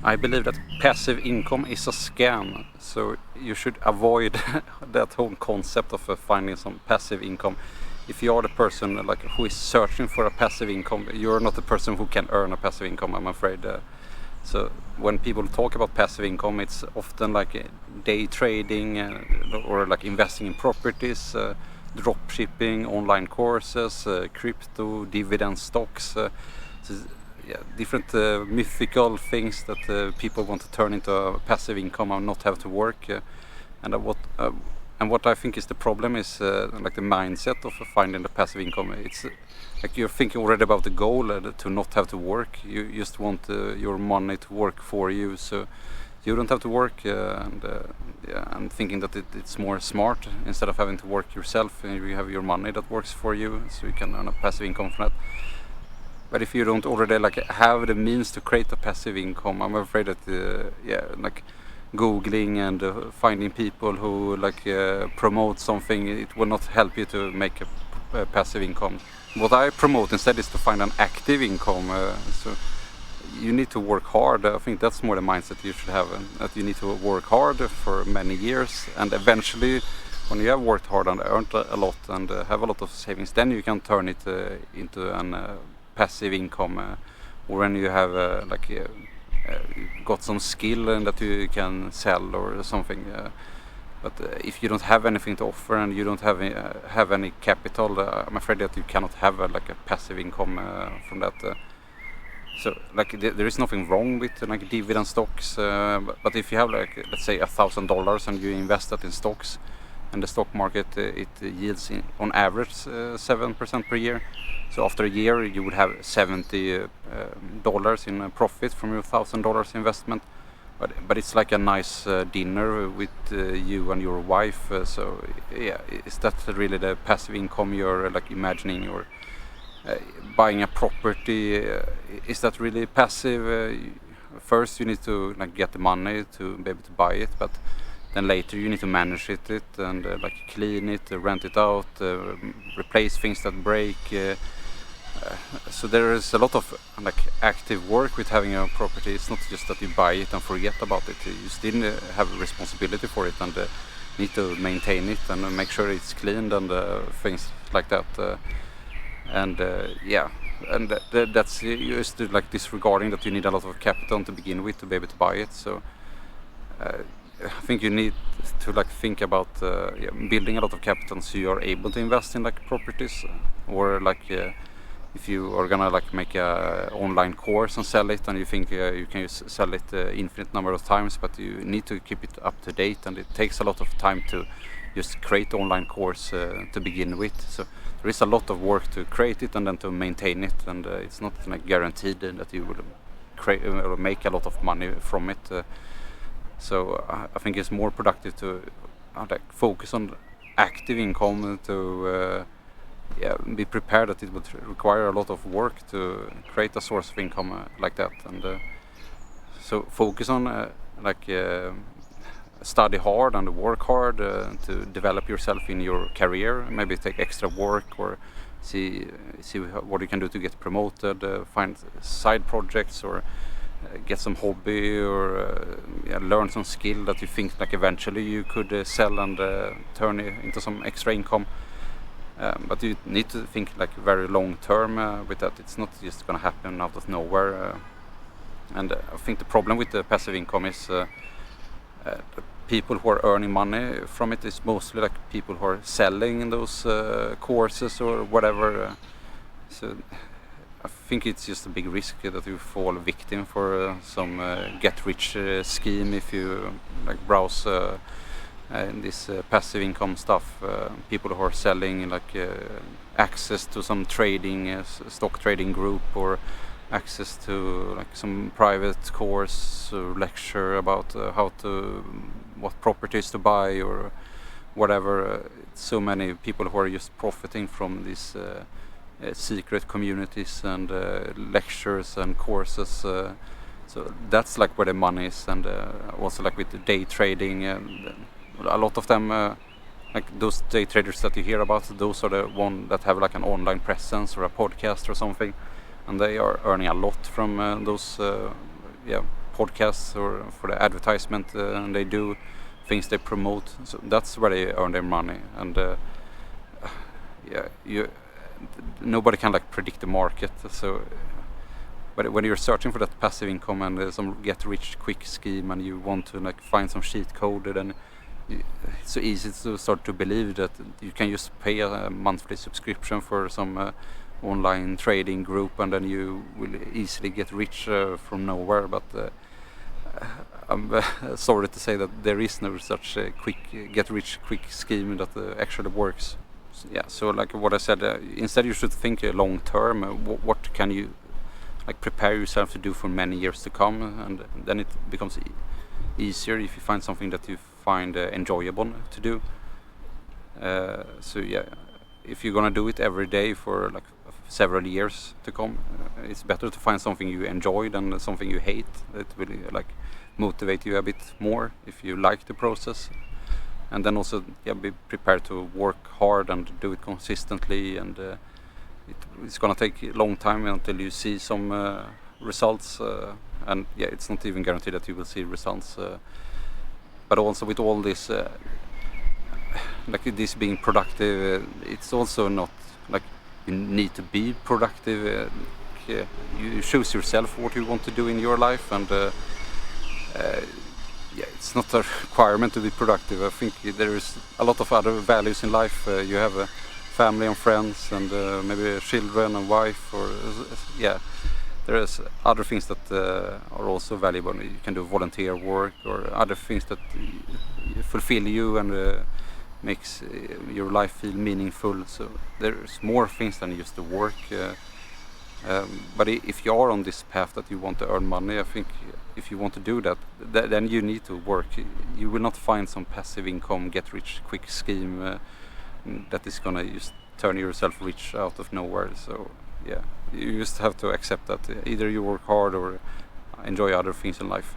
I believe that passive income is a scam, so you should avoid that whole concept of finding some passive income. If you are the person who is searching for a passive income, you're not the person who can earn a passive income, I'm afraid. So when people talk about passive income, it's often like day trading or like investing in properties, drop shipping, online courses, crypto, dividend stocks. So different mythical things that people want to turn into a passive income and not have to work. And what I think is the problem is like the mindset of finding the passive income. It's like you're thinking already about the goal to not have to work. You just want your money to work for you, so you don't have to work. And thinking that it's more smart instead of having to work yourself, and you have your money that works for you, so you can earn a passive income from that. But if you don't already have the means to create a passive income, I'm afraid that Googling and finding people who promote something, it will not help you to make a passive income. What I promote instead is to find an active income. So you need to work hard. I think that's more the mindset you should have, that you need to work hard for many years, and eventually when you have worked hard and earned a lot and have a lot of savings, then you can turn it into an passive income, or when you have got some skill and that you can sell or something. But if you don't have anything to offer and you don't have any capital, I'm afraid that you cannot have a passive income from that. So there is nothing wrong with dividend stocks, but if you have let's say $1,000 and you invest that in stocks, and the stock market it yields on average 7% per year. So after a year you would have $70 in profit from your $1,000 investment. But it's like a nice dinner with you and your wife. So yeah, is that really the passive income you're imagining? Or buying a property, is that really passive? First you need to get the money to be able to buy it, but then later you need to manage it and clean it, rent it out, replace things that break. So there is a lot of active work with having a property. It's not just that you buy it and forget about it. You still have a responsibility for it and need to maintain it and make sure it's cleaned and things like that. And that's just disregarding that you need a lot of capital to begin with to be able to buy it. So I think you need to think about building a lot of capital so you are able to invest in properties, or if you are gonna make a online course and sell it, and you think you can sell it infinite number of times, but you need to keep it up to date, and it takes a lot of time to just create online course to begin with. So there is a lot of work to create it and then to maintain it, and it's not guaranteed that you will create or make a lot of money from it. So I think it's more productive to focus on active income, to be prepared that it would require a lot of work to create a source of income like that. And so focus on study hard and work hard to develop yourself in your career. Maybe take extra work or see what you can do to get promoted, find side projects, or get some hobby, or learn some skill that you think eventually you could sell and turn it into some extra income. But you need to think very long term with that. It's not just going to happen out of nowhere. And I think the problem with the passive income is the people who are earning money from it is mostly people who are selling those courses or whatever. So I think it's just a big risk that you fall victim for some get-rich scheme if you browse this passive income stuff. People who are selling access to some trading, stock trading group, or access to some private course or lecture about what properties to buy or whatever. So many people who are just profiting from these secret communities and lectures and courses. So that's where the money is, and also with the day trading. A lot of them, those day traders that you hear about, those are the one that have an online presence or a podcast or something, and they are earning a lot from those podcasts or for the advertisement, and they do things they promote. So that's where they earn their money. And nobody can like predict the market. So, but when you're searching for that passive income and some get-rich-quick scheme, and you want to like find some cheat code, then it's so easy to start to believe that you can just pay a monthly subscription for some online trading group, and then you will easily get rich from nowhere. But I'm sorry to say that there is no such quick get-rich-quick scheme that actually works. So like what I said, instead you should think long term. What can you like prepare yourself to do for many years to come, and then it becomes easier if you find something that you find enjoyable to do. If you're gonna do it every day for like several years to come, it's better to find something you enjoy than something you hate. It will like motivate you a bit more if you like the process. And then also be prepared to work hard and do it consistently, and it's gonna take a long time until you see some results, and it's not even guaranteed that you will see results. But also with all this, like this being productive, it's also not like you need to be productive. You choose yourself what you want to do in your life, and it's not a requirement to be productive. I think there is a lot of other values in life. You have a family and friends, and maybe children and wife, or there is other things that are also valuable. You can do volunteer work or other things that fulfill you and makes your life feel meaningful. So there's more things than just the work. But if you are on this path that you want to earn money, I think if you want to do that, then you need to work. You will not find some passive income, get-rich-quick scheme that is gonna just turn yourself rich out of nowhere. So you just have to accept that either you work hard or enjoy other things in life.